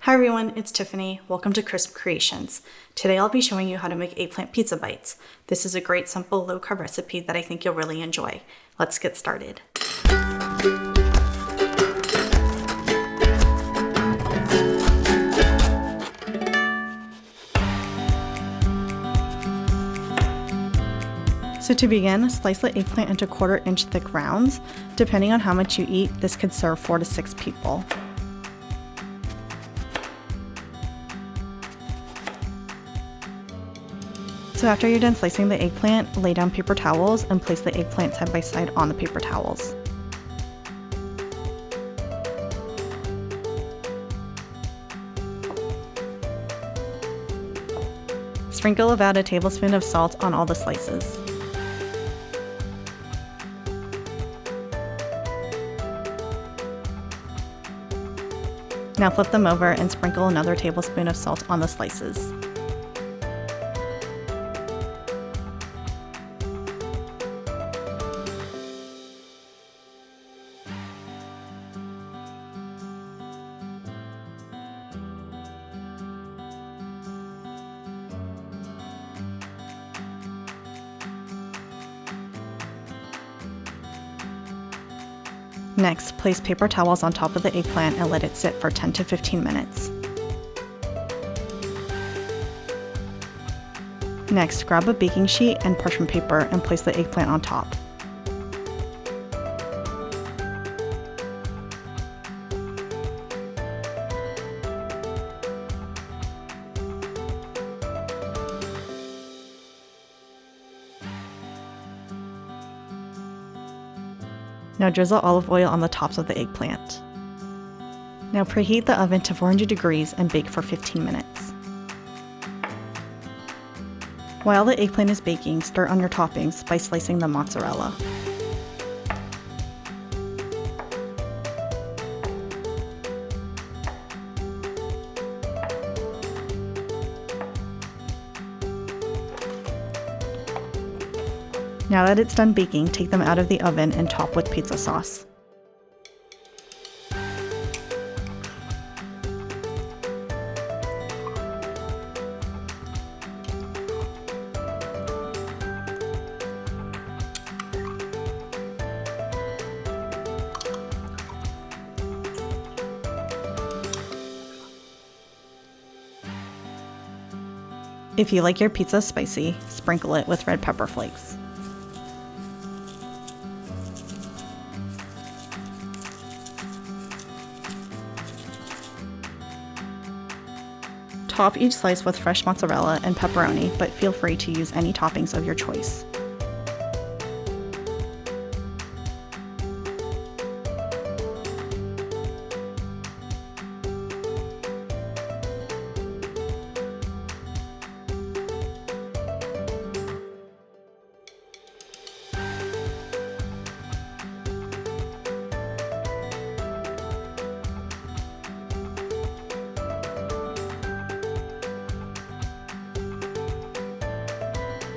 Hi everyone, it's Tiffany. Welcome to Crisp Creations. Today I'll be showing you how to make eggplant pizza bites. This is a great simple low-carb recipe that I think you'll really enjoy. Let's get started. So to begin, slice the eggplant into 1/4 inch thick rounds. Depending on how much you eat, this could serve 4 to 6 people. So after you're done slicing the eggplant, lay down paper towels and place the eggplant side by side on the paper towels. Sprinkle about a tablespoon of salt on all the slices. Now flip them over and sprinkle another tablespoon of salt on the slices. Next, place paper towels on top of the eggplant and let it sit for 10 to 15 minutes. Next, grab a baking sheet and parchment paper and place the eggplant on top. Now drizzle olive oil on the tops of the eggplant. Now preheat the oven to 400 degrees and bake for 15 minutes. While the eggplant is baking, stir on your toppings by slicing the mozzarella. Now that it's done baking, take them out of the oven and top with pizza sauce. If you like your pizza spicy, sprinkle it with red pepper flakes. Top each slice with fresh mozzarella and pepperoni, but feel free to use any toppings of your choice.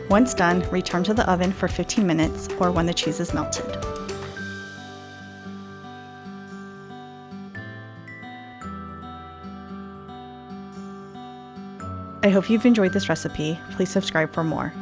Once done, return to the oven for 15 minutes or when the cheese is melted. I hope you've enjoyed this recipe. Please subscribe for more.